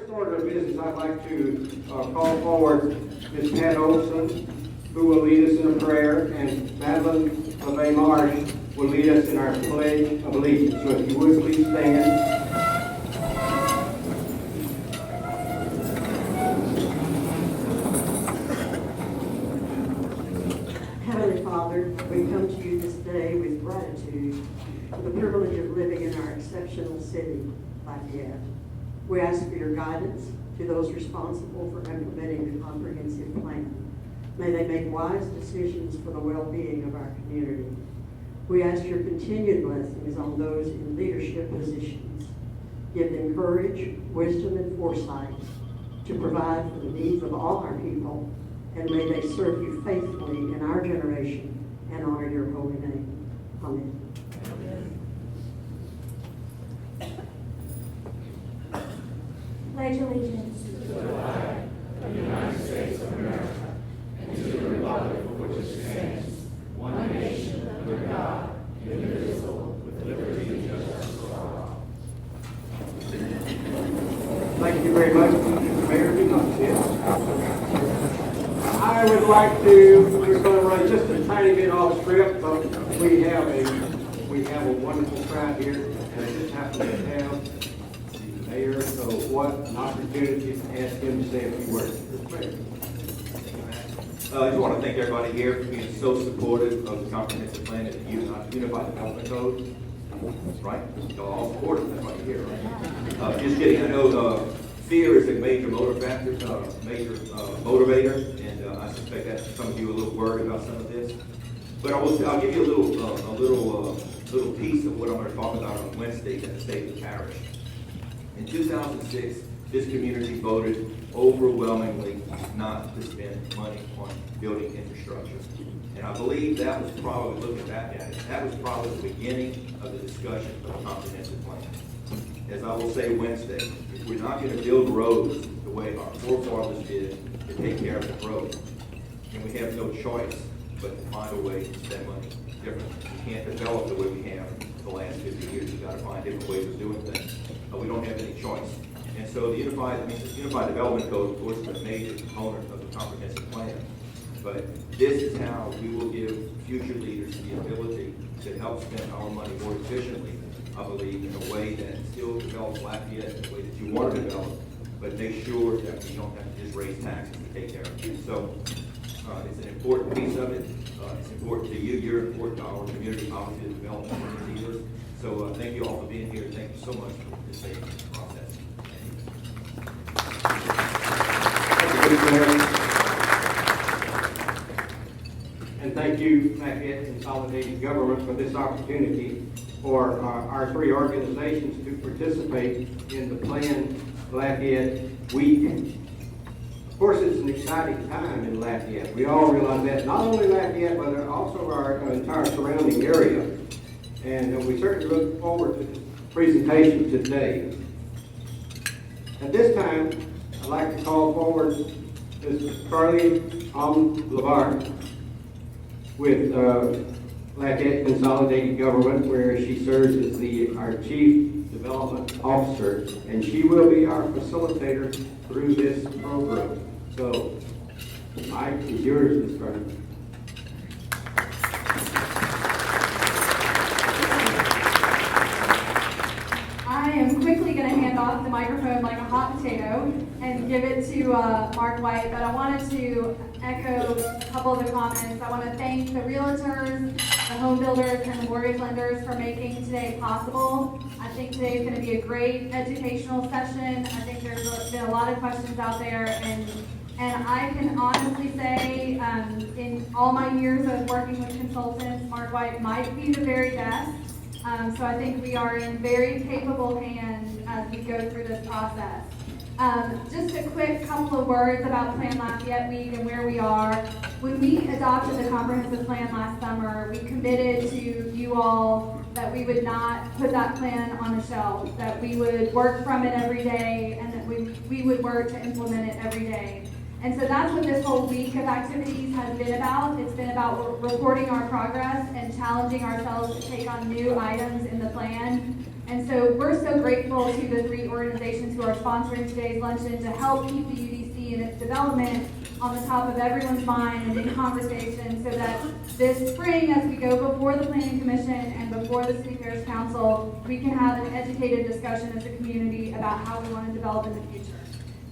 first order of business, I'd like to call forward Ms. Pat Olson, who will lead us in a prayer, and Madeline LeVay Marsh will lead us in our Pledge of Allegiance. So if you would, please stand. Heavenly Father, we come to you this day with gratitude for the privilege of living in our exceptional city, Lafayette. We ask for your guidance to those responsible for implementing the comprehensive plan. May they make wise decisions for the well-being of our community. We ask your continued blessings on those in leadership positions. Give them courage, wisdom, and foresight to provide for the needs of all our people, and may they serve you faithfully in our generation and honor your holy name. Amen. Pledge allegiance to the flag of the United States of America and to the republic for which it stands, one nation under God, indivisible, with liberty and justice for all. Thank you very much, Mr. Mayor. Do not sit. I would like to, we're going to run just a tiny bit off script, but we have a wonderful crowd here, and I just happen to have the mayor, so what an opportunity to ask him to say a few words. Mr. Mayor. I just want to thank everybody here for being so supportive of the comprehensive plan and the Unified Development Code. That's right, y'all all support it, that's why you're here, right? Just kidding, I know fear is a major motivator, and I suspect that some of you are a little worried about some of this. But I'll give you a little piece of what I'm going to talk about on Wednesday at the State of the Parish. In 2006, this community voted overwhelmingly not to spend money on building infrastructure. And I believe that was probably, looking back at it, that was probably the beginning of the discussion of the comprehensive plan. As I will say Wednesday, if we're not going to build roads the way our forefathers did to take care of the roads, then we have no choice but to find a way to spend money differently. We can't develop the way we have the last 50 years. We've got to find different ways of doing things. We don't have any choice. And so the Unified Development Code, of course, is a major component of the comprehensive plan. But this is how we will give future leaders the ability to help spend our money more efficiently, I believe, in a way that still develops Lafayette in the way that you want to develop, but make sure that we don't have to just raise taxes to take care of it. So it's an important piece of it. It's important to you. You're important to our community, obviously, the development leaders. So thank you all for being here. Thank you so much for participating in this process. Thank you, Mayor. And thank you, Lafayette Consolidated Government, for this opportunity for our three organizations to participate in the Plan Lafayette Week. Of course, it's an exciting time in Lafayette. We all realize that, not only Lafayette, but also our entire surrounding area. And we certainly look forward to the presentation today. At this time, I'd like to call forward Ms. Carly LeVar with Lafayette Consolidated Government, where she serves as our Chief Development Officer, and she will be our facilitator through this program. So, Mike is yours, Ms. Carly. I am quickly going to hand off the microphone like a hot potato and give it to Mark White, but I wanted to echo a couple of the comments. I want to thank the realtors, the home builders, and the mortgage lenders for making today possible. I think today is going to be a great educational session. I think there's been a lot of questions out there, and I can honestly say in all my years of working with consultants, Mark White might be the very best. So I think we are in very capable hands as we go through this process. Just a quick couple of words about Plan Lafayette Week and where we are. When we adopted the comprehensive plan last summer, we committed to you all that we would not put that plan on a shelf, that we would work from it every day, and that we would work to implement it every day. And so that's what this whole week of activities has been about. It's been about reporting our progress and challenging ourselves to take on new items in the plan. And so we're so grateful to the 3 organizations who are sponsoring today's luncheon to help keep the UDC and its development on the top of everyone's mind and in conversation, so that this spring, as we go before the Planning Commission and before the City Parish Council, we can have an educated discussion as a community about how we want to develop in the future.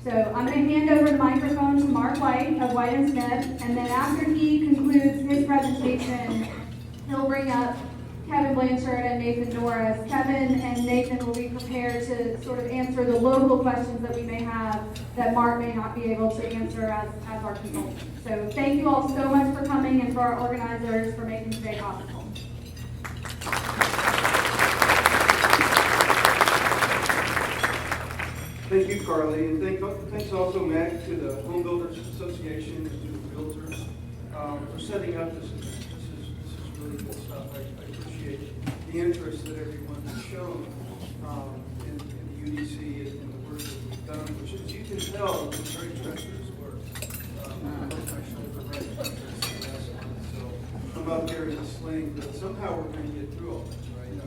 So I'm going to hand over the microphone to Mark White of White & Smith, and then after he concludes his presentation, he'll bring up Kevin Blanchard and Nathan Norris. Kevin and Nathan will be prepared to sort of answer the local questions that we may have that Mark may not be able to answer as our consultant. So thank you all so much for coming, and for our organizers for making today possible. Thank you, Carly, and thanks also, Mac, to the Home Builders Association and to the Realtors for setting up this event. This is really good stuff. I appreciate the interest that everyone has shown in the UDC and the work that we've done, which, as you can tell, is very treacherous work. My shoulder right up against the last one, so I'm up here in a sling, but somehow we're going to get through all this, right?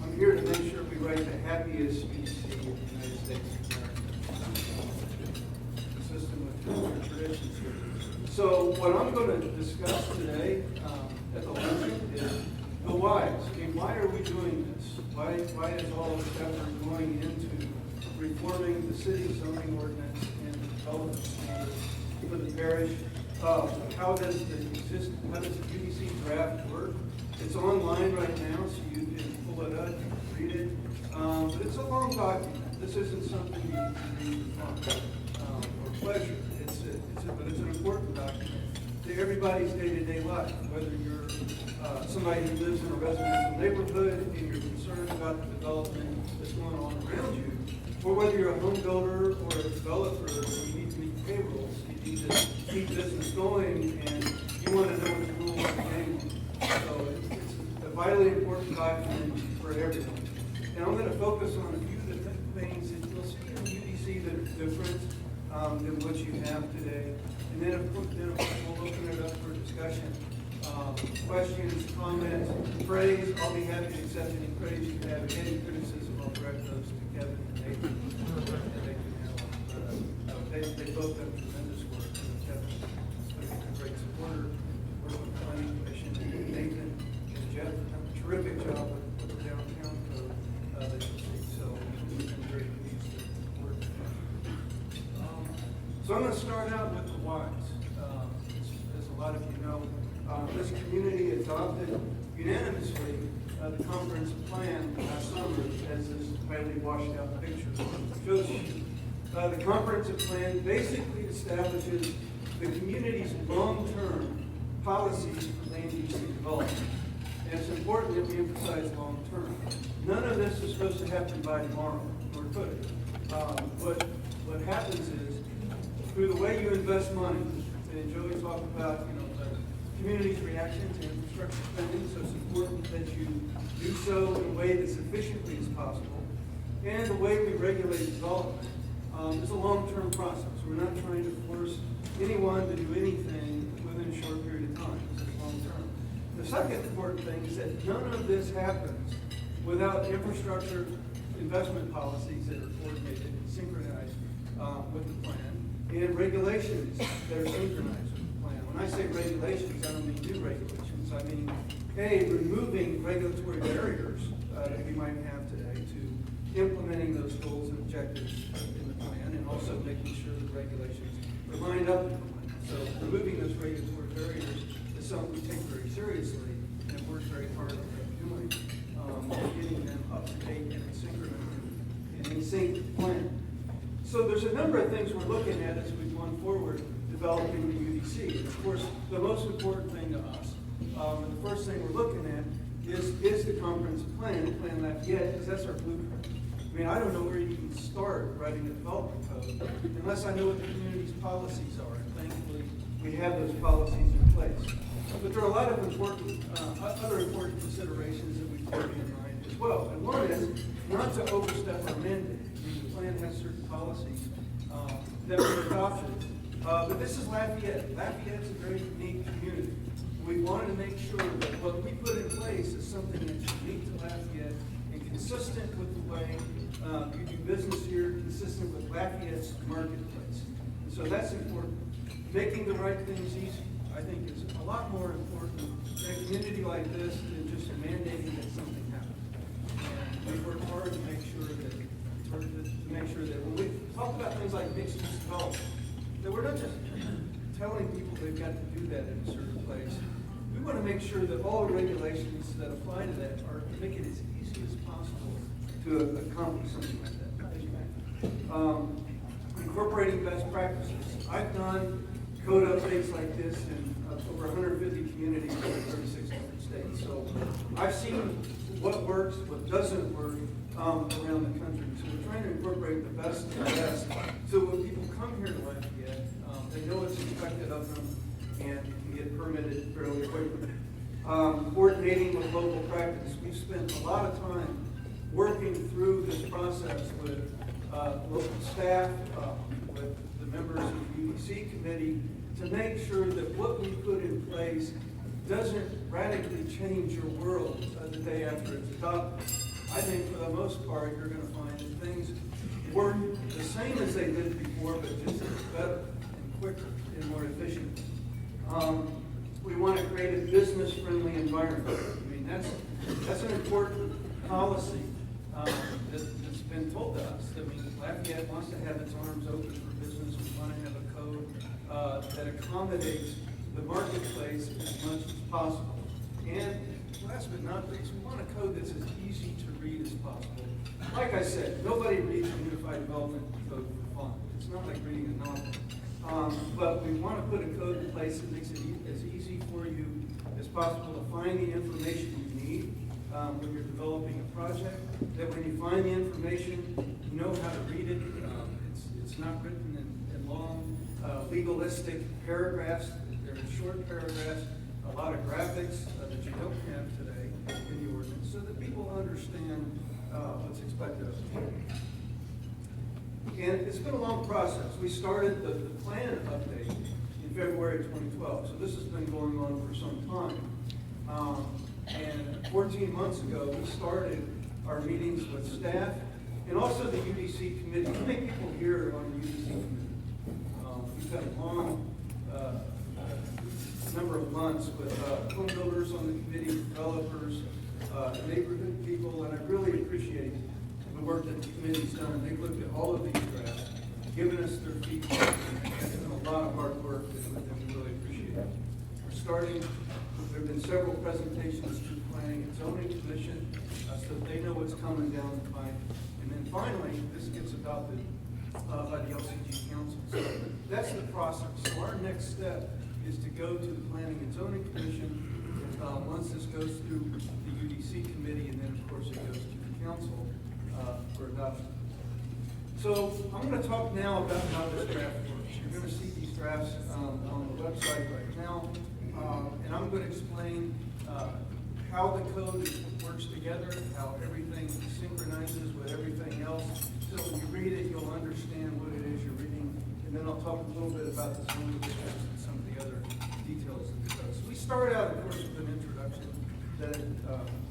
I'm here to make sure we write the happiest UDC in the United States. Traditions here. So what I'm going to discuss today at the luncheon is the whys. I mean, why are we doing this? Why is all of this effort going into reforming the city zoning ordinance and development standards for the parish? How does the UDC draft work? It's online right now, so you can pull it up, you can read it. But it's a long document. This isn't something you can read for fun or pleasure. But it's an important document to everybody's day-to-day life, whether you're somebody who lives in a residential neighborhood and you're concerned about the development that's going on around you, or whether you're a home builder or a developer and you need to meet payrolls, you need to keep business going, and you want to know what the rules of the game are. So it's a vitally important document for everyone. And I'm going to focus on a few of the things that you'll see in UDC that are different than what you have today. And then, of course, we'll open it up for discussion. Questions, comments, praise. I'll be happy to accept any praise you have. Any criticism, I'll direct those to Kevin and Nathan. They both have tremendous work. Kevin's a great supporter. Working with the Planning Commission. And Nathan and Jeff have done a terrific job with the downtown code that you see. So we've been very pleased to work with them. So I'm going to start out with the whys. As a lot of you know, this community adopted unanimously the comprehensive plan last summer, as this highly washed out picture shows you. The comprehensive plan basically establishes the community's long-term policies for land use and development. And it's important that we emphasize long-term. None of this is supposed to happen by tomorrow, nor could it. What happens is, through the way you invest money, and Joey talked about, the community's reaction to infrastructure spending, so it's important that you do so in a way that's efficiently as possible. And the way we regulate development is a long-term process. We're not trying to force anyone to do anything within a short period of time. This is long-term. The second important thing is that none of this happens without infrastructure investment policies that are coordinated and synchronized with the plan, and regulations that are synchronized with the plan. When I say regulations, I don't mean new regulations. I mean, removing regulatory barriers that we might have today to implementing those goals and objectives in the plan, and also making sure that regulations are lined up with the plan. So removing those regulatory barriers is something we take very seriously and work very hard at doing, getting them up to date and in sync with the plan. So there's a number of things we're looking at as we've gone forward developing the UDC. And of course, the most important thing to us, and the first thing we're looking at is the comprehensive plan, Plan Lafayette, because that's our blueprint. I mean, I don't know where you can start writing a development code unless I know what the community's policies are. And thankfully, we have those policies in place. But there are a lot of important, other important considerations that we keep in mind as well. And one is not to overstep our mandate. I mean, the plan has certain policies that were adopted But this is Lafayette. Lafayette's a very unique community. We wanted to make sure that what we put in place is something that's unique to Lafayette and consistent with the way you do business here, consistent with Lafayette's marketplace. And so that's important. Making the right things easy, I think, is a lot more important in a community like this than just mandating that something happens. And we work hard to make sure that when we talk about things like mixed-use development, that we're not just telling people they've got to do that in a certain place. We want to make sure that all the regulations that apply to that are to make it as easy as possible to accomplish something like that. Incorporating best practices. I've done code updates like this in over 150 communities in 36 different states. So I've seen what works, what doesn't work around the country. So we're trying to incorporate the best of the best. So when people come here to Lafayette, they know what's expected of them and can get permitted fairly quickly. Coordinating with local practice. We've spent a lot of time working through this process with local staff, with the members of the UDC committee, to make sure that what we put in place doesn't radically change your world the day after it's adopted. I think for the most part, you're going to find that things work the same as they did before, but just better and quicker and more efficient. We want to create a business-friendly environment. I mean, that's an important policy that's been told to us. I mean, Lafayette wants to have its arms open for business. We want to have a code that accommodates the marketplace as much as possible. And last but not least, we want a code that's as easy to read as possible. Like I said, nobody reads the Unified Development Code for fun. It's not like reading a novel. But we want to put a code in place that makes it as easy for you as possible to find the information you need when you're developing a project. That when you find the information, you know how to read it. It's not written in long, legalistic paragraphs. They're in short paragraphs. A lot of graphics that you don't have today in the ordinance, so that people understand what's expected of them. And it's been a long process. We started the plan update in February 2012, so this has been going on for some time. And 14 months ago, we started our meetings with staff and also the UDC committee. How many people here on the UDC committee? We've had a long number of months with home builders on the committee, developers, neighborhood people, and I really appreciate the work that the committee's done. They've looked at all of these drafts, given us their feedback, and it's been a lot of hard work that we really appreciate. We're starting, there have been several presentations to the Planning and Zoning Commission, so that they know what's coming down the pipe. And then finally, this gets adopted by the LCG Council. So that's the process. So our next step is to go to the Planning and Zoning Commission once this goes through the UDC committee, and then of course it goes to the council for adoption. So I'm going to talk now about how this draft works. You're going to see these drafts on the website right now, and I'm going to explain how the code works together, how everything synchronizes with everything else. So when you read it, you'll understand what it is you're reading, and then I'll talk a little bit about the zoning districts and some of the other details of the code. So we start out, of course, with an introduction that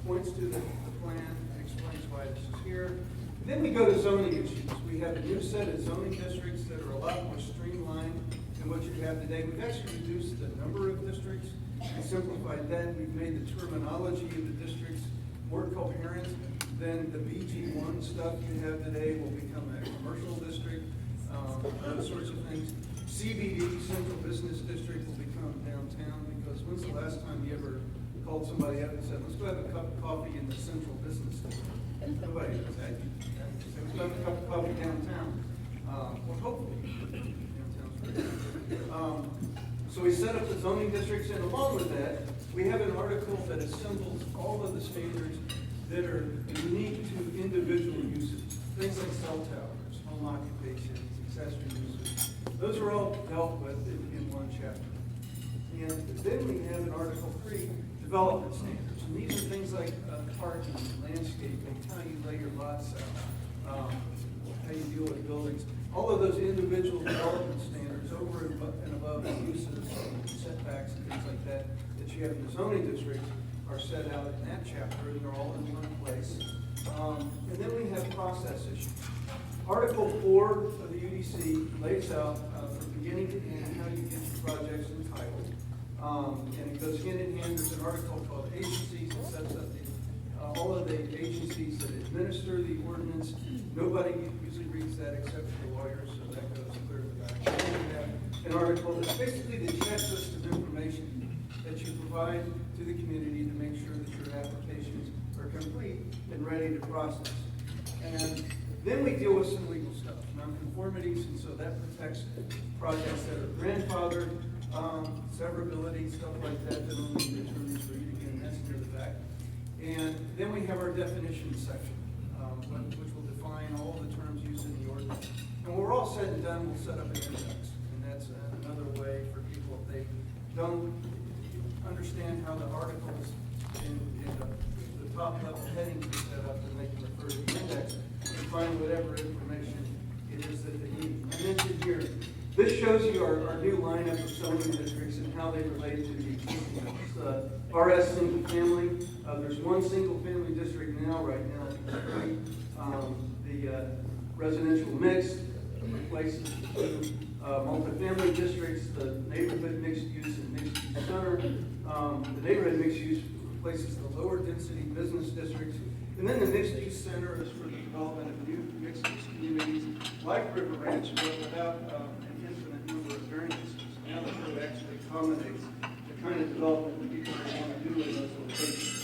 points to the plan and explains why this is here. And then we go to zoning issues. We have a new set of zoning districts that are a lot more streamlined than what you have today. We've actually reduced the number of districts and simplified that. We've made the terminology of the districts more coherent. Then the BG1 stuff you have today will become a commercial district, those sorts of things. CBD, Central Business District, will become downtown, because when's the last time you ever called somebody up and said, let's go have a cup of coffee in the Central Business District? Nobody does that. Let's go have a cup of coffee downtown. Well, hopefully, downtown's great. So we set up the zoning districts, and along with that, we have an article that assembles all of the standards that are unique to individual uses. Things like cell towers, home occupations, accessory uses. Those are all dealt with in one chapter. And then we have an Article 3, development standards. And these are things like parking, landscaping, how you lay your lots out, how you deal with buildings. All of those individual development standards over and above the uses and setbacks and things like that that you have in the zoning districts are set out in that chapter, and they're all in one place. And then we have process issues. Article 4 of the UDC lays out from beginning to end how you get your projects entitled. And it goes hand in hand. There's an article called agencies that sets up all of the agencies that administer the ordinance. Nobody usually reads that except for the lawyers, so that goes clearly back. And we have an article that's basically the checklist of information that you provide to the community to make sure that your applications are complete and ready to process. And then we deal with some legal stuff, nonconformities, and so that protects projects that are grandfathered, severability, stuff like that, that only the attorneys read. Again, that's near the back. And then we have our definitions section, which will define all the terms used in the ordinance. And when we're all said and done, we'll set up an index. And that's another way for people, if they don't understand how the articles in the top level headings are set up, and they can refer to the index and find whatever information it is that they need. I mentioned here, this shows you our new lineup of zoning districts and how they relate to the existing ones. RS single family, there's one single family district right now, the residential mix replaces the multifamily districts, the neighborhood mixed use and mixed use center. The neighborhood mixed use replaces the lower density business districts. And then the mixed use center is for the development of new mixed use communities like River Ranch, but without an infinite number of variances. Now the code actually accommodates the kind of development that people want to do in those locations.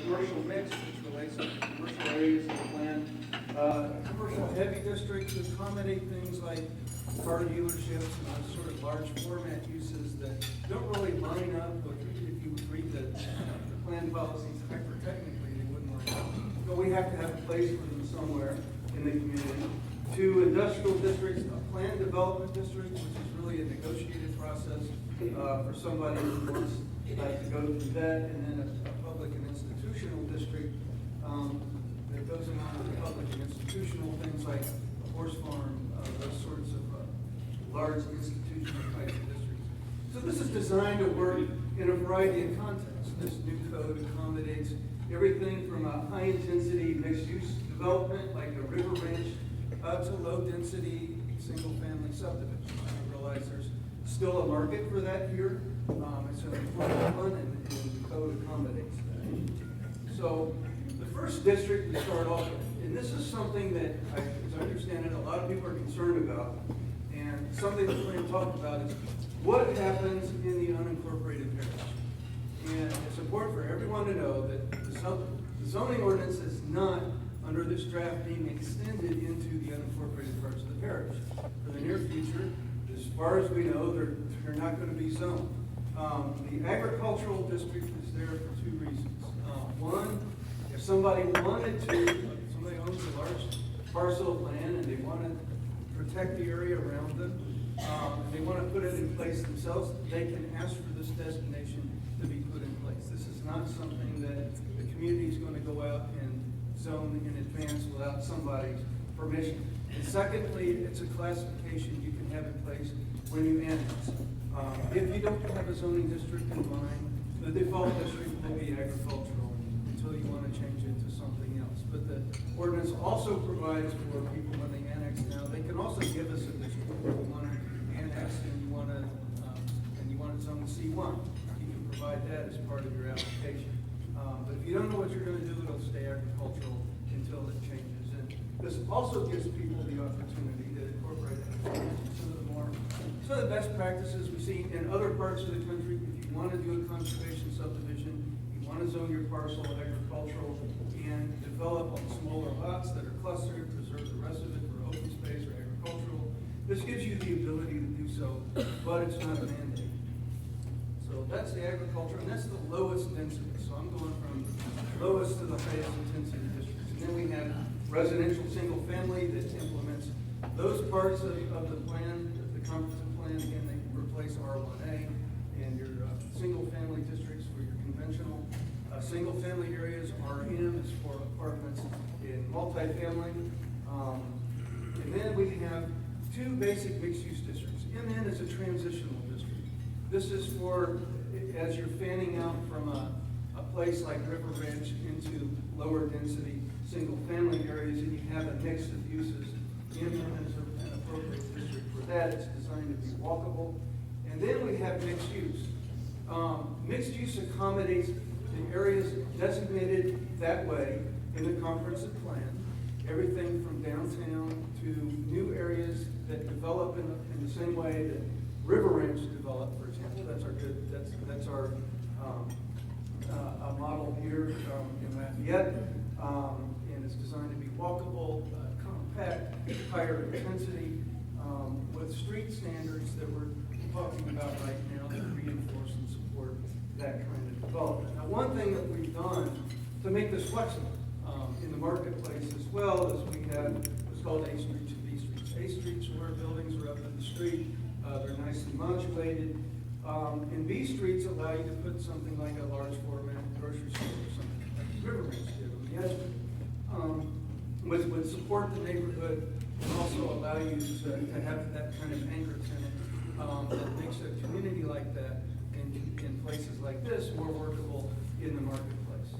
Commercial mix, which relates to the commercial areas of the plan. Commercial heavy districts accommodate things like car dealerships and those sort of large format uses that don't really line up. But if you read the plan policies hyper-technically, they wouldn't line up. But we have to have a place for them somewhere in the community. To industrial districts, a planned development district, which is really a negotiated process for somebody who wants to go through that, and then a public and institutional district that goes along with public and institutional things like a horse farm, those sorts of large institutional types of districts. So this is designed to work in a variety of contexts. This new code accommodates everything from a high-intensity mixed-use development like a River Ranch to low-density single-family subdivision. I realize there's still a market for that here. It's an important one, and the code accommodates that. So the first district we start off with, and this is something that, as I understand it, a lot of people are concerned about, and something that we're going to talk about is what happens in the unincorporated parish. And it's important for everyone to know that the zoning ordinance is not, under this draft, being extended into the unincorporated parts of the parish. For the near future, as far as we know, they're not going to be zoned. The agricultural district is there for two reasons. One, if somebody owns a large parcel of land and they want to protect the area around them, and they want to put it in place themselves, they can ask for this designation to be put in place. This is not something that the community is going to go out and zone in advance without somebody's permission. And secondly, it's a classification you can have in place when you annex. If you don't have a zoning district in mind, the default district will be agricultural until you want to change it to something else. But the ordinance also provides for people when they annex now, they can also give us a district where you want to annex and you want it zoned C1. You can provide that as part of your application. But if you don't know what you're going to do, it'll stay agricultural until it changes. And this also gives people the opportunity to incorporate it some of the best practices we see in other parts of the country. If you want to do a conservation subdivision, you want to zone your parcel agricultural and develop on smaller lots that are clustered, preserve the rest of it for open space or agricultural. This gives you the ability to do so, but it's not a mandate. So that's the agriculture, and that's the lowest density. So I'm going from lowest to the highest intensity districts. And then we have residential single family that implements those parts of the plan, the comprehensive plan. Again, they replace R1A and your single family districts for your conventional single family areas. RM is for apartments in multifamily. And then we have two basic mixed-use districts. MN is a transitional district. This is for, as you're fanning out from a place like River Ranch into lower density, single-family areas, and you have a mix of uses. MN is an appropriate district for that. It's designed to be walkable. And then we have mixed use. Mixed use accommodates the areas designated that way in the comprehensive plan. Everything from downtown to new areas that develop in the same way that River Ranch developed, for example. That's our a model here in Lafayette, and it's designed to be walkable, compact, higher intensity, with street standards that we're talking about right now that reinforce and support that kind of development. Now, one thing that we've done to make this flexible in the marketplace as well is we have what's called A streets and B streets. A streets are where buildings are up in the street, they're nicely modulated, and B streets allow you to put something like a large format grocery store or something like River Ranch did on the edge, would support the neighborhood and also allow you to have that kind of anchor tenant that makes a community like that in places like this more workable in the marketplace.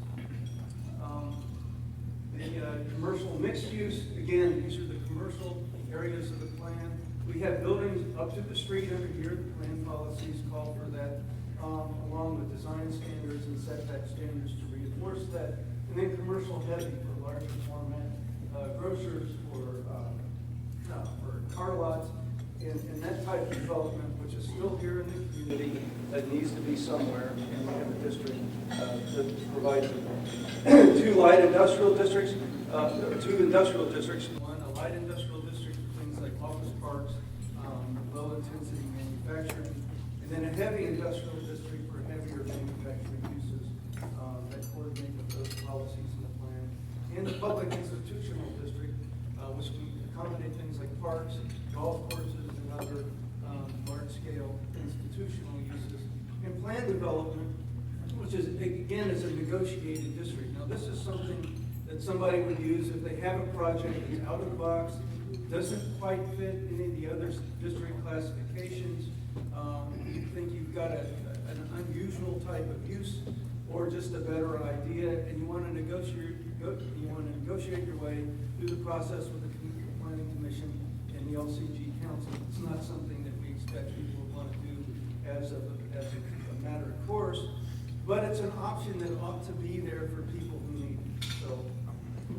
The commercial mixed use, again, these are the commercial areas of the plan. We have buildings up to the street under here. The plan policies call for that, along with design standards and setback standards to reinforce that. And then commercial heavy for larger format grocers, for car lots, and that type of development, which is still here in the community, that needs to be somewhere. And we have a district that provides two light industrial districts, two industrial districts. One, a light industrial district for things like office parks, low-intensity manufacturing, and then a heavy industrial district for heavier manufacturing uses that coordinate with those policies in the plan. And the public institutional district, which can accommodate things like parks, golf courses, and other large-scale institutional uses. And plan development, which is, again, is a negotiated district. Now, this is something that somebody would use if they have a project that's out of the box, doesn't quite fit any of the other district classifications. You think you've got an unusual type of use or just a better idea, and you want to negotiate your way through the process with the Planning Commission and the LCG Council. It's not something that we expect people would want to do as a matter of course, but it's an option that ought to be there for people who need it. So,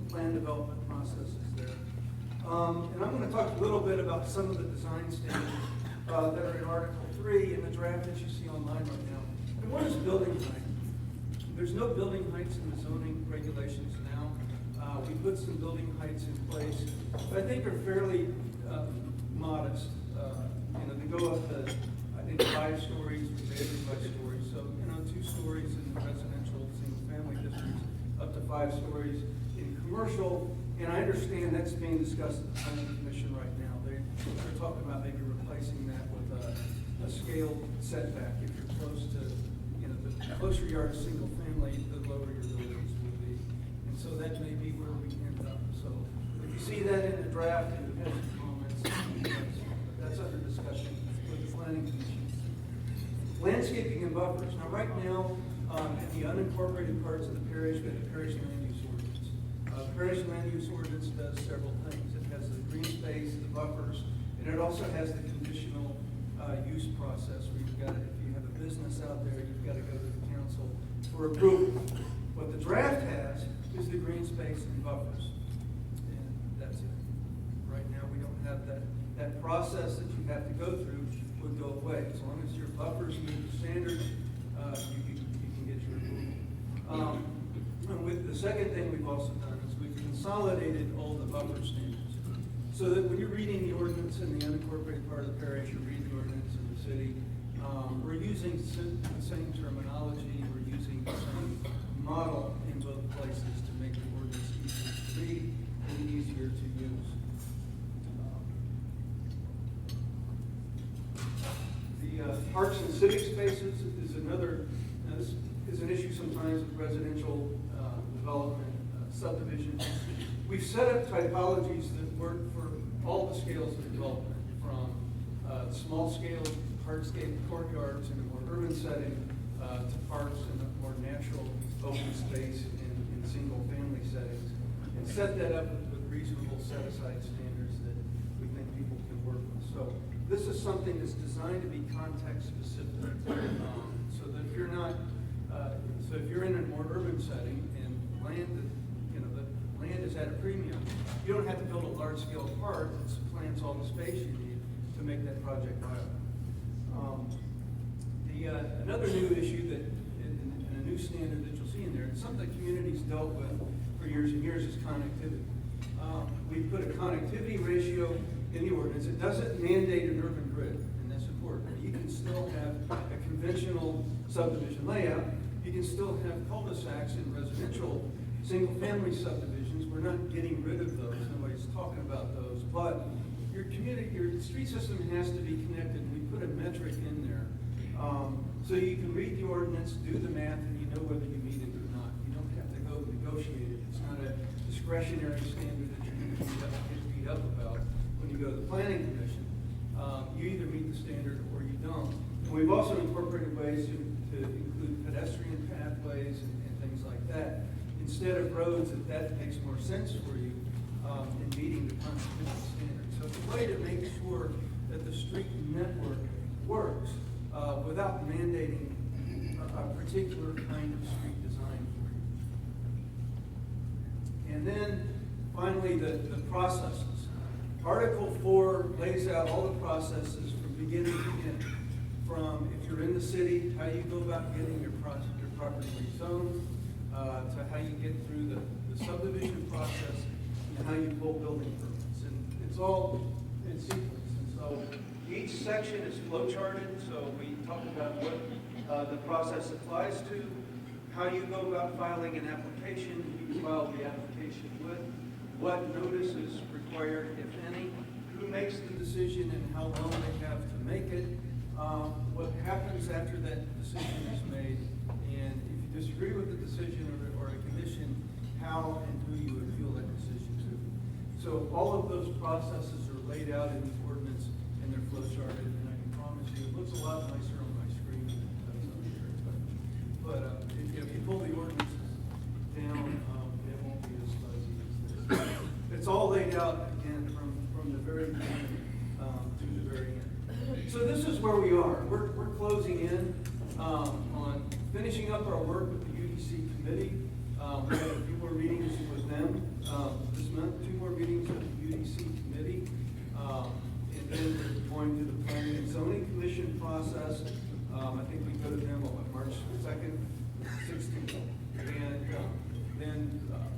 plan development process is there. And I'm going to talk a little bit about some of the design standards that are in Article 3 in the draft that you see online right now. And what is building height? There's no building heights in the zoning regulations now. We put some building heights in place, but I think are fairly modest. They go up to, I think, 5 stories, maybe 5 stories. So, 2 stories in residential single-family districts, up to 5 stories in commercial. And I understand that's being discussed at the Planning Commission right now. They're talking about maybe replacing that with a scaled setback. If you're close to, the closer you are to single family, the lower your buildings will be. And so that may be where we end up. So if you see that in the draft and you have some comments, that's under discussion with the Planning Commission. Landscaping and buffers. Now, right now, in the unincorporated parts of the parish, we have the parish land use ordinance. Parish land use ordinance does several things. It has the green space, the buffers, and it also has the conditional use process where you've got to, if you have a business out there, you've got to go to the council for approval. What the draft has is the green space and buffers, and that's it. Right now, we don't have that process that you have to go through would go away. As long as your buffers meet the standards, you can get your approval. And with the second thing we've also done is we've consolidated all the buffer standards. So that when you're reading the ordinance in the unincorporated part of the parish, you're reading the ordinance in the city, we're using the same terminology, we're using the same model in both places to make the ordinance easier to read and easier to use. The parks and civic spaces is another, this is an issue sometimes with residential development, subdivision. We've set up typologies that work for all the scales of development. small-scale hardscape courtyards in a more urban setting to parks in a more natural open space in single-family settings, and set that up with reasonable set-aside standards that we think people can work with. So this is something that's designed to be context-specific, so that if you're not, so if you're in a more urban setting and land, the land is at a premium, you don't have to build a large-scale park that supplants all the space you need to make that project viable. Another new issue that, and a new standard that you'll see in there, and something communities dealt with for years and years, is connectivity. We put a connectivity ratio in the ordinance. It doesn't mandate an urban grid, and that's important. You can still have a conventional subdivision layout. You can still have cul-de-sacs in residential single-family subdivisions. We're not getting rid of those. Nobody's talking about those. But your community, your street system has to be connected. We put a metric in there. So you can read the ordinance, do the math, and you know whether you meet it or not. You don't have to go negotiate it. It's not a discretionary standard that you're going to get beat up about when you go to the planning commission. You either meet the standard or you don't. And we've also incorporated ways to include pedestrian pathways and things like that. Instead of roads, that makes more sense for you in meeting the constitutional standards. So it's a way to make sure that the street network works without mandating a particular kind of street design for you. And then finally, the processes. Article 4 lays out all the processes from beginning to end. From if you're in the city, how you go about getting your property rezoned, to how you get through the subdivision process, and how you pull building permits. And it's all in sequence. And so each section is flowcharted, so we talk about what the process applies to, how you go about filing an application, who you file the application with, what notice is required, if any, who makes the decision and how long they have to make it, what happens after that decision is made, and if you disagree with the decision or a condition, how and who you appeal that decision to. So all of those processes are laid out in the ordinance, and they're flowcharted, and I can promise you, it looks a lot nicer on my screen than it does on here. But if you pull the ordinances down, it won't be as fuzzy as this. It's all laid out, again, from the very beginning to the very end. So this is where we are. We're closing in on finishing up our work with the UDC committee. We have a few more meetings with them this month, 2 more meetings with the UDC committee. And then we're going to the planning and zoning commission process. I think we go to them on March 2nd, 16th. And then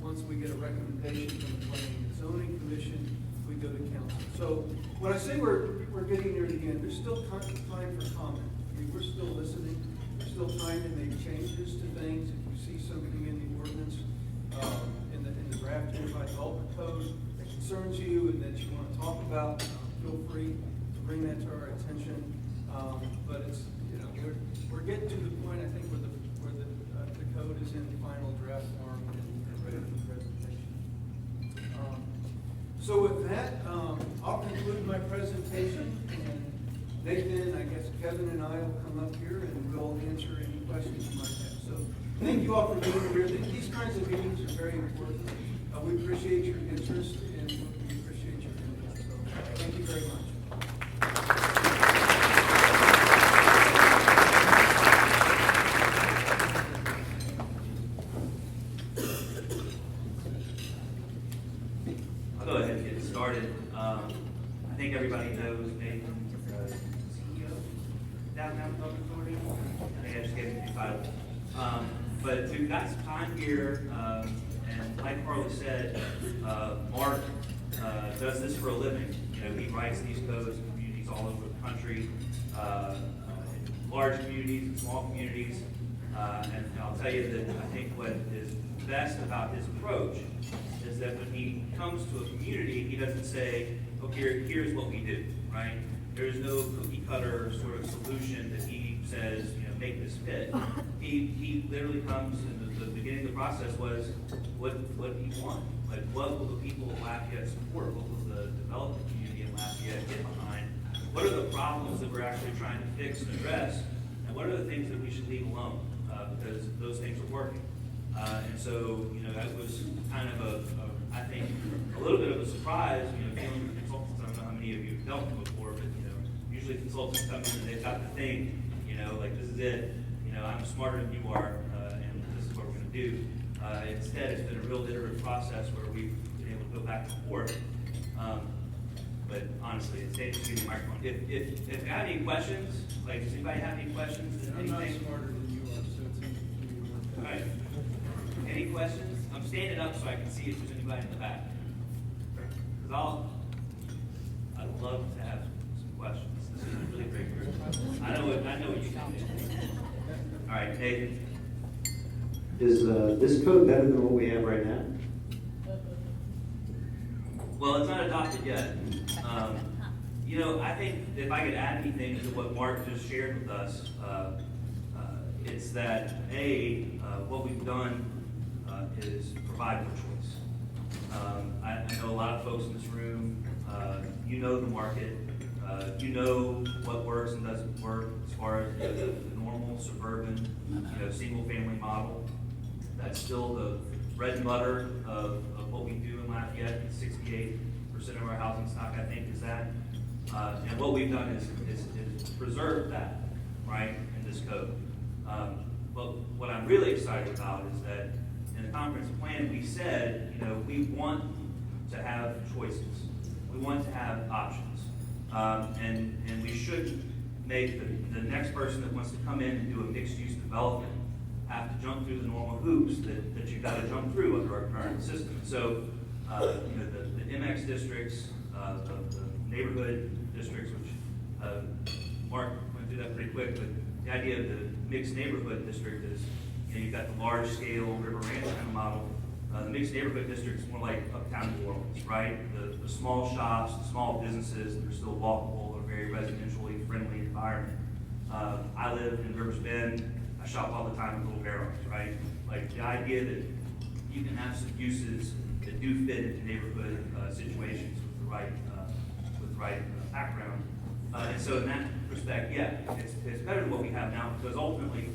once we get a recommendation from the planning and zoning commission, we go to council. So when I say we're getting near the end, there's still time for comment. I mean, we're still listening. We're still trying to make changes to things. If you see something in the ordinance, in the draft Unified Development Code that concerns you and that you want to talk about, feel free to bring that to our attention. But it's, we're getting to the point, I think, where the code is in final draft form and ready for presentation. So with that, I'll conclude my presentation, and Nathan, I guess Kevin and I will come up here and we'll answer any questions you might have. So thank you all for being here. These kinds of meetings are very important. We appreciate your interest and we appreciate your input. So thank you very much. I'll go ahead and get started. I think everybody knows Nathan, CEO, Downtown Public Authority. I think I just gave him the title. But we've got some time here, and like Carly said, Mark does this for a living. He writes these codes in communities all over the country, large communities and small communities. And I'll tell you that I think what is best about his approach is that when he comes to a community, he doesn't say, okay, here's what we do, right? There's no cookie cutter sort of solution that he says, make this fit. He literally comes, and the beginning of the process was, what do you want? Like, what will the people of Lafayette support? What will the development community in Lafayette get behind? What what are the problems that we're actually trying to fix and address, and what are the things that we should leave alone, because those things are working. And so, that was kind of I think, a little bit of a surprise, dealing with consultants. I don't know how many of you have dealt with them before, but, usually consultants come in and they've got the thing, like, this is it, I'm smarter than you are, and this is what we're gonna do. Instead, it's been a real iterative process where we've been able to go back and forth. But honestly, it's safe to see the microphone. If you have any questions, like, does anybody have any questions? I'm not smarter than you are, so it's easy for you. All right. Any questions? I'm standing up so I can see if there's anybody in the back. Because I'd love to have some questions. This is a really great group. I know what you can do. All right, Nathan. Is this code better than what we have right now? Well, it's not adopted yet. I think if I could add anything to what Mark just shared with us, it's that what we've done is provide for choice. I know a lot of folks in this room, you know the market, you know what works and doesn't work as far as the normal suburban, single family model. That's still the bread and butter of what we do in Lafayette. 68% of our housing stock, I think, is that. And what we've done is preserve that, right, in this code. But what I'm really excited about is that in the comprehensive plan, we said, we want to have choices. We want to have options. And we shouldn't make the next person that wants to come in and do a mixed-use development have to jump through the normal hoops that you've got to jump through under our current system. So, the MX districts, the neighborhood districts, which Mark went through that pretty quick, but the idea of the mixed neighborhood district is, you've got the large scale River Ranch kind of model. The mixed neighborhood district is more like uptown New Orleans, right? The small shops, the small businesses that are still walkable, a very residentially friendly environment. I live in Rivers Bend. I shop all the time at Little Barrels, right? Like the idea that you can have some uses that do fit into neighborhood situations with the right background. And so in that respect, yeah, it's better than what we have now, because ultimately,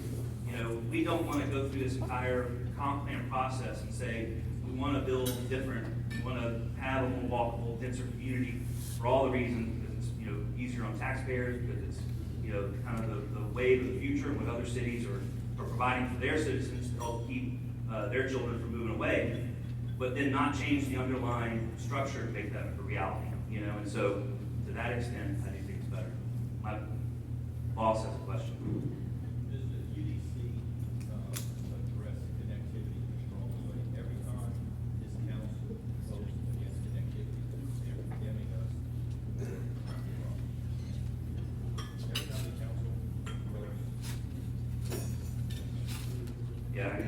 we don't want to go through this entire comp plan process and say, we want to build different, we want to have a more walkable, denser community for all the reasons, because it's, easier on taxpayers, because it's, kind of the wave of the future and what other cities are providing for their citizens to help keep their children from moving away, but then not change the underlying structure to make that a reality, and so to that extent, I do think it's better. My boss has a question. Does the UDC address connectivity in a strong way? Every time this council votes against connectivity, they're condemning us. Every time the council votes. Yeah.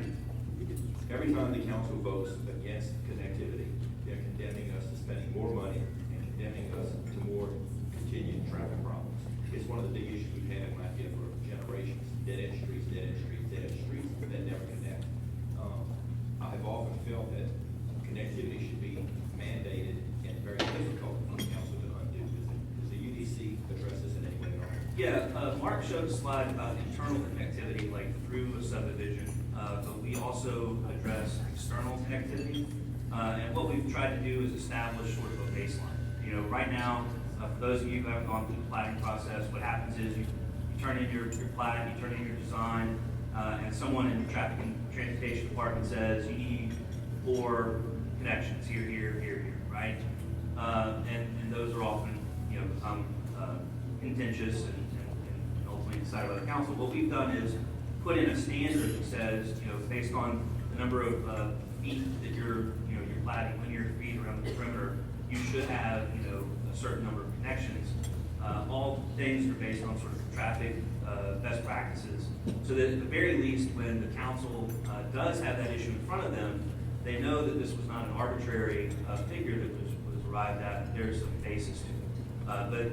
Every time the council votes against connectivity, they're condemning us to spending more money and condemning us to more continued traffic problems. It's one of the big issues we've had in Lafayette for generations. Dead end streets that never connect. I've often felt that connectivity should be mandated and very difficult for the council to undo. Does the UDC address this in any way at all? Yeah, Mark showed a slide about internal connectivity, like through a subdivision, but we also address external connectivity. And what we've tried to do is establish sort of a baseline. Right now, for those of you who haven't gone through the planning process, what happens is you turn in your plat, you turn in your design, and someone in your traffic and transportation department says you need 4 connections here, right? And those are often, become contentious and ultimately decided by the council. What we've done is put in a standard that says, based on the number of feet that you're platting, linear feet around the perimeter, you should have, a certain number of connections. All things are based on sort of traffic best practices, so that at the very least, when the council does have that issue in front of them, they know that this was not an arbitrary figure that was arrived at. There's some basis to it. But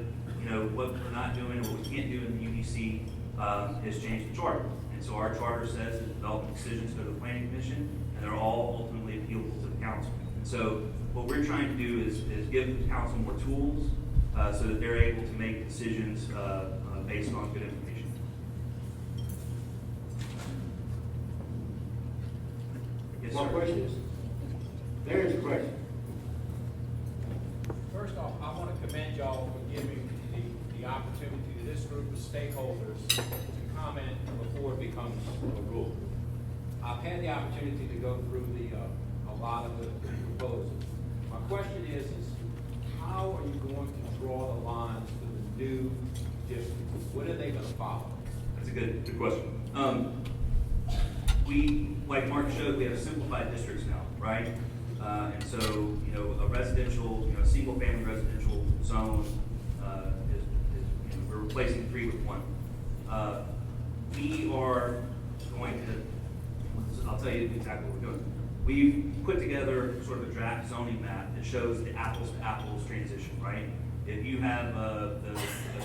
what we're not doing, or what we can't do in the UDC, is change the charter. And so our charter says that development decisions go to the planning commission, and they're all ultimately appealable to the council. And so what we're trying to do is give the council more tools so that they're able to make decisions based on good information. Yes, More sir. questions? There is a question. First off, I want to commend y'all for giving the opportunity to this group of stakeholders to comment before it becomes a rule. I've had the opportunity to go through a lot of the proposals. My question is how are you going to draw the lines for the new district? What are they going to follow? That's a good question. We, like Mark showed, we have simplified districts now, right? And so, you know, a residential, you know, single-family residential zone we're replacing 3 with 1. We are going to, I'll tell you exactly what we're doing. We've put together sort of a draft zoning map that shows the apples to apples transition, right? If you have a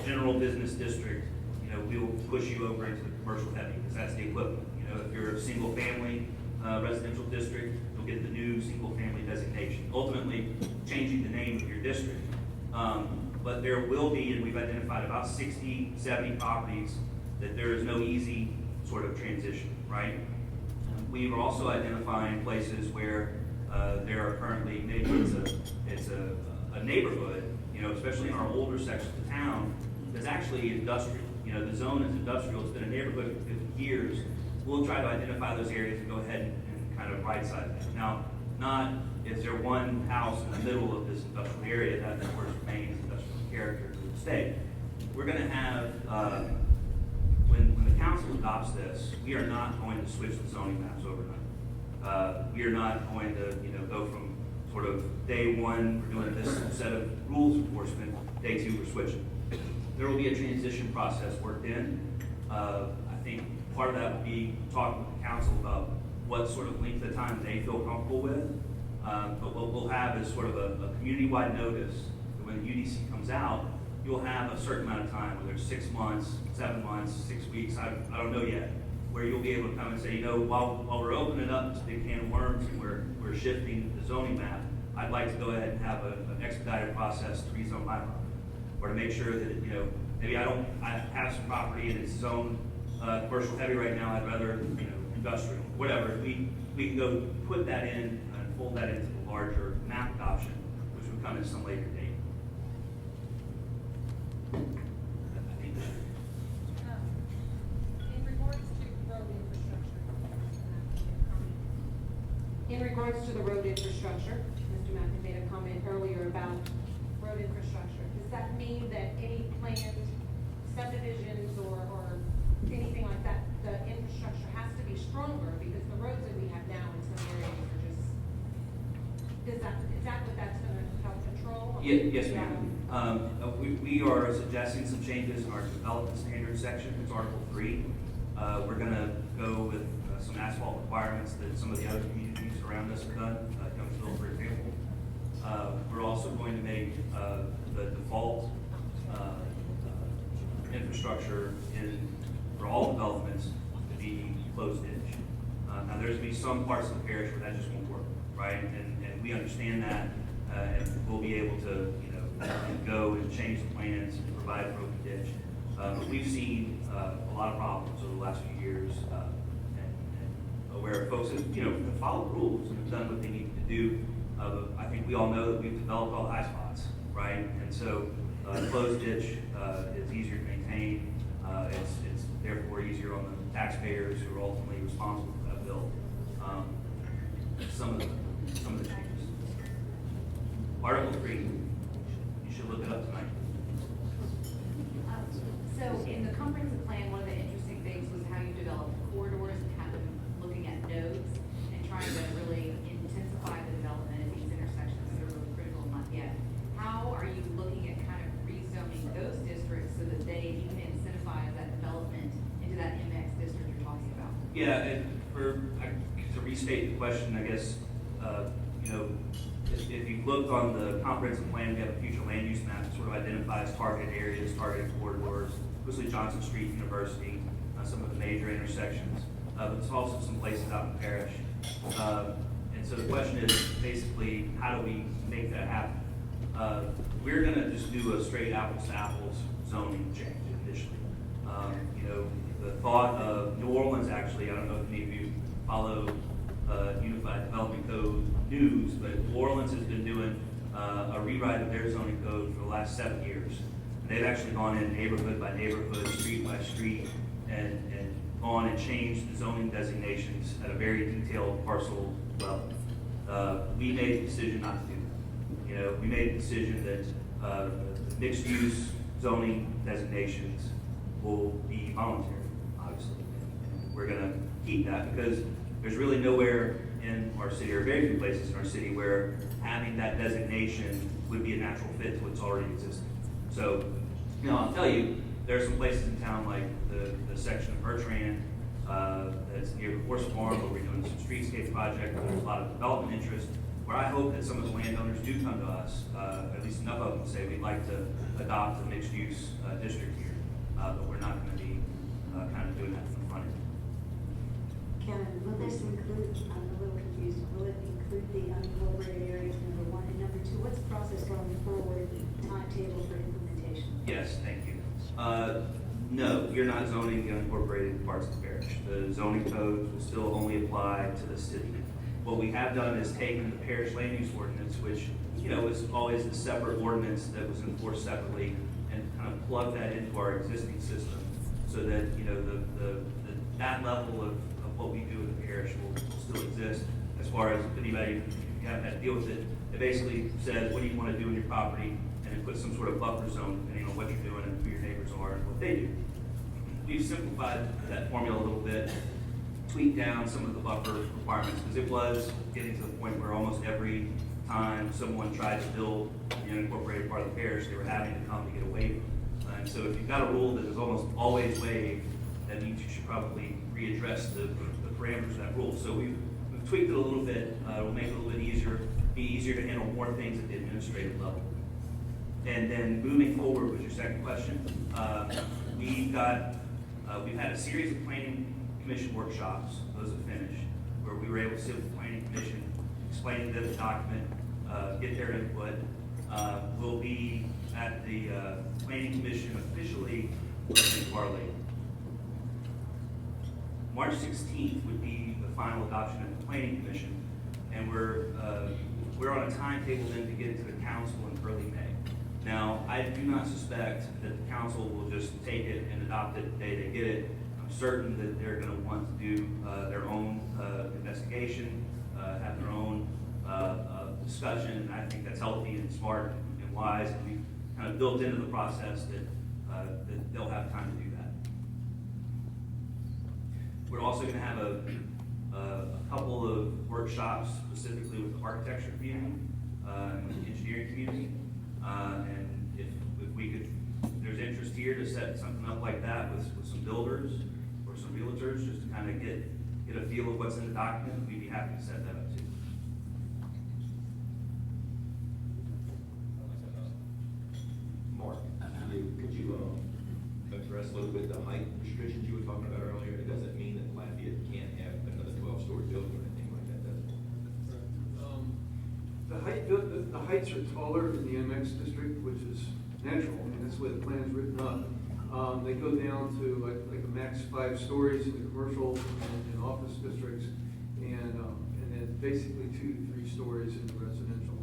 general business district, you know, we'll push you over into the commercial heavy because that's the equivalent. You know, if you're a single family residential district, you'll get the new single family designation, ultimately changing the name of your district. But there will be, and we've identified about 60, 70 properties that there is no easy sort of transition, right? We are also identifying places where there are currently, maybe it's a neighborhood, you know, especially in our older sections of town, that's actually industrial. You know, the zone is industrial, it's been a neighborhood for 50 years. We'll try to identify those areas and go ahead and kind of right-size that. Now, not is there one house in the middle of this industrial area that of course remains industrial character to the state. We're going to have, when the council adopts this, we are not going to switch the zoning maps overnight. We are not going to, you know, go from sort of day 1, we're doing this set of rules enforcement, day 2, we're switching. There will be a transition process worked in. I think part of that will be talking with the council about what sort of length of time they feel comfortable with. But what we'll have is sort of a community-wide notice that when the UDC comes out, you'll have a certain amount of time, whether it's 6 months, 7 months, 6 weeks, I don't know yet, where you'll be able to come and say, you know, while we're opening up this big can of worms and we're shifting the zoning map, I'd like to go ahead and have an expedited process to rezone my property. Or to make sure that, you know, maybe I have some property and it's zoned commercial heavy right now, I'd rather, you know, industrial, whatever. We can go put that in and fold that into the larger map adoption, which would come at some later date. I think In regards to road infrastructure, in regards to the road infrastructure, Mr. Matthew made a comment earlier about road infrastructure. Does that mean that any planned subdivisions or anything like that, the infrastructure has to be stronger because the roads that we have now in some areas are just, is that what that's going to help control? Yes, ma'am. We are suggesting some changes in our development standards section. It's Article 3. We're going to go with some asphalt requirements that some of the other communities around us have done, Youngsville, for example. We're also going to make the default infrastructure for all developments to be closed ditch. Now, there's going to be some parts of the parish where that just won't work, right? And we understand that, and we'll be able to, you know, go and change the plans and provide a broken ditch. But we've seen a lot of problems over the last few years, and where folks have, you know, followed rules and have done what they needed to do. I think we all know that we've developed all the high spots, right? And so closed ditch is easier to maintain. It's therefore easier on the taxpayers who are ultimately responsible for that bill. Some of the changes. Article 3, you should look it up tonight. So in the comprehensive plan, one of the interesting things was how you develop corridors and kind of looking at nodes and trying to really intensify the development of these intersections that are really critical in Lafayette. How are you looking at kind of rezoning those districts so that you can incentivize that development into that MX district you're talking about? Yeah, and to restate the question, I guess, you know, if you look on the comprehensive plan, we have a future land use map that sort of identifies targeted areas, targeted corridors, mostly Johnson Street, University, some of the major intersections, but there's also some places out in the parish. And so the question is basically, how do we make that happen? we're gonna just do a straight apples to apples zoning change initially. You know, the thought of New Orleans, actually, I don't know if any of you follow Unified Development Code news, but New Orleans has been doing a rewrite of their zoning code for the last 7 years. And they've actually gone in neighborhood by neighborhood, street by street, and gone and changed the zoning designations at a very detailed parcel level. We made the decision not to do that. You know, we made the decision that mixed-use zoning designations will be voluntary, obviously. And we're gonna keep that because there's really nowhere in our city, or very few places in our city, where having that designation would be a natural fit to what's already existing. So, you know, I'll tell you, there are some places in town like the section of Bertrand that's near the horse farm where we're doing some streetscape project, where there's a lot of development interest, where I hope that some of the landowners do come to us, at least enough of them to say we'd like to adopt a mixed-use district here, but we're not going to be kind of doing that from the front end. Kevin, will this include, I'm a little confused, will it include the unincorporated areas, number one? And number two, what's the process going forward, timetable for implementation? Yes, thank you. No, you're not zoning the unincorporated parts of the parish. The zoning code will still only apply to the city. What we have done is taken the parish land use ordinance, which, you know, is always a separate ordinance that was enforced separately, and kind of plugged that into our existing system so that, you know, that level of what we do in the parish will still exist. As far as if anybody, if you haven't had to deal with it, it basically says, what do you want to do in your property? And it puts some sort of buffer zone depending on what you're doing and who your neighbors are and what they do. We've simplified that formula a little bit, tweaked down some of the buffer requirements, because it was getting to the point where almost every time someone tried to build the unincorporated part of the parish, they were having to come to get a waiver. And so if you've got a rule that is almost always waived, that means you should probably readdress the parameters of that rule. So we've tweaked it a little bit. It'll make it a little bit easier, be easier to handle more things at the administrative level. And then moving forward with your second question, we've had a series of planning commission workshops, those have finished, where we were able to sit with the planning commission, explain to them the document, get their input. We'll be at the planning commission officially in Farley. March 16th would be the final adoption at the planning commission, and we're on a timetable then to get it to the council in early May. Now, I do not suspect that the council will just take it and adopt it the day they get it. I'm certain that they're going to want to do their own investigation, have their own discussion, and I think that's healthy and smart and wise, and we've kind of built into the process that they'll have time to do that. We're also going to have a couple of workshops specifically with the architecture community and the engineering community. And if we could, if there's interest here to set something up like that with some builders or some realtors, just to kind of get a feel of what's in the document, we'd be happy to set that up too. Mark, could you address a little bit the height restrictions you were talking about earlier? It doesn't mean that Lafayette can't have another 12-story building or anything like that, does it? The heights are taller in the MX district, which is natural. I mean, that's the way the plan is written up. They go down to like a max 5 stories in the commercial and office districts, and then basically 2 to 3 stories in the residential.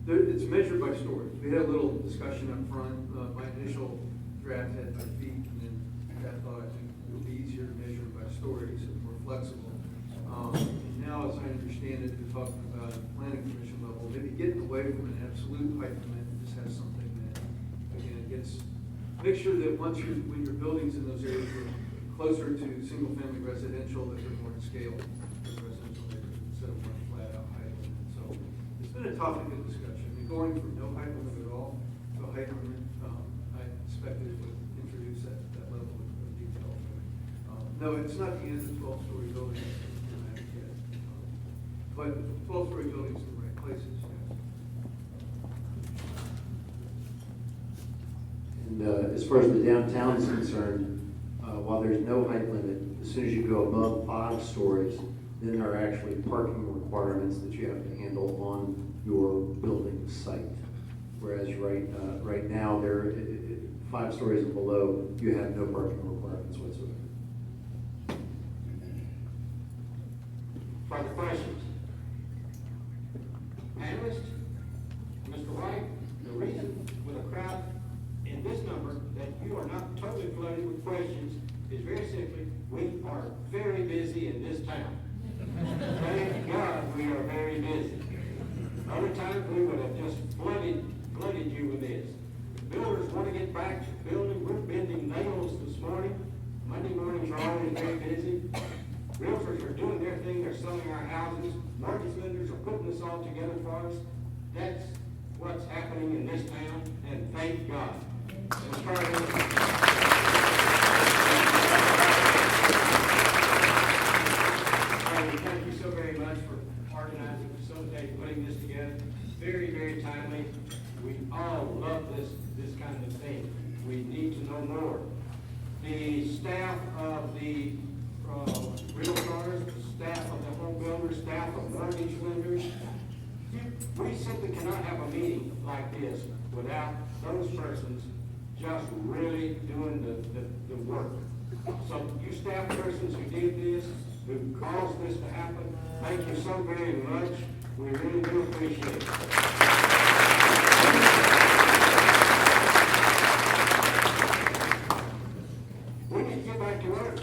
It's measured by story. We had a little discussion up front. My initial draft had by feet, and then I thought I think it would be easier to measure by stories and more flexible. And now, as I understand it, we're talking about at the planning commission level, maybe getting away from an absolute height limit and just have something that, again, make sure that when your buildings in those areas are closer to single-family residential, that they're more to scale to the residential neighborhood instead of one flat-out height limit. So it's been a topic of discussion. And going from no height limit at all to a height limit, I expected it would introduce that level of detail. No, it's not the end of 12-story buildings. But 12-story buildings in the right places, yes. And as far as the downtown is concerned, while there's no height limit, as soon as you go above 5 stories, then there are actually parking requirements that you have to handle on your building site, whereas right now, there, 5 stories and below, you have no parking requirements whatsoever. Further questions? Panelists? Mr. White, the reason with a crowd in this number that you are not totally flooded with questions is very simply, we are very busy in this town. Thank God we are very busy. Other times we would have just flooded you with this. Builders want to get back to building. We're bending nails this morning. Monday mornings are always very busy. Realtors are doing their thing. They're selling our houses. Mortgage lenders are putting this all together for us. That's what's happening in this town, and thank God. Thank you so very much for organizing, facilitating, putting this together. Very, very timely. We all love this kind of thing. We need to know more. The staff of the realtors, the staff of the home builders, staff of mortgage lenders, we simply cannot have a meeting like this without those persons just really doing the work. So you staff persons who did this, who caused this to happen, thank you so very much. We really do appreciate it. We need to get back to work.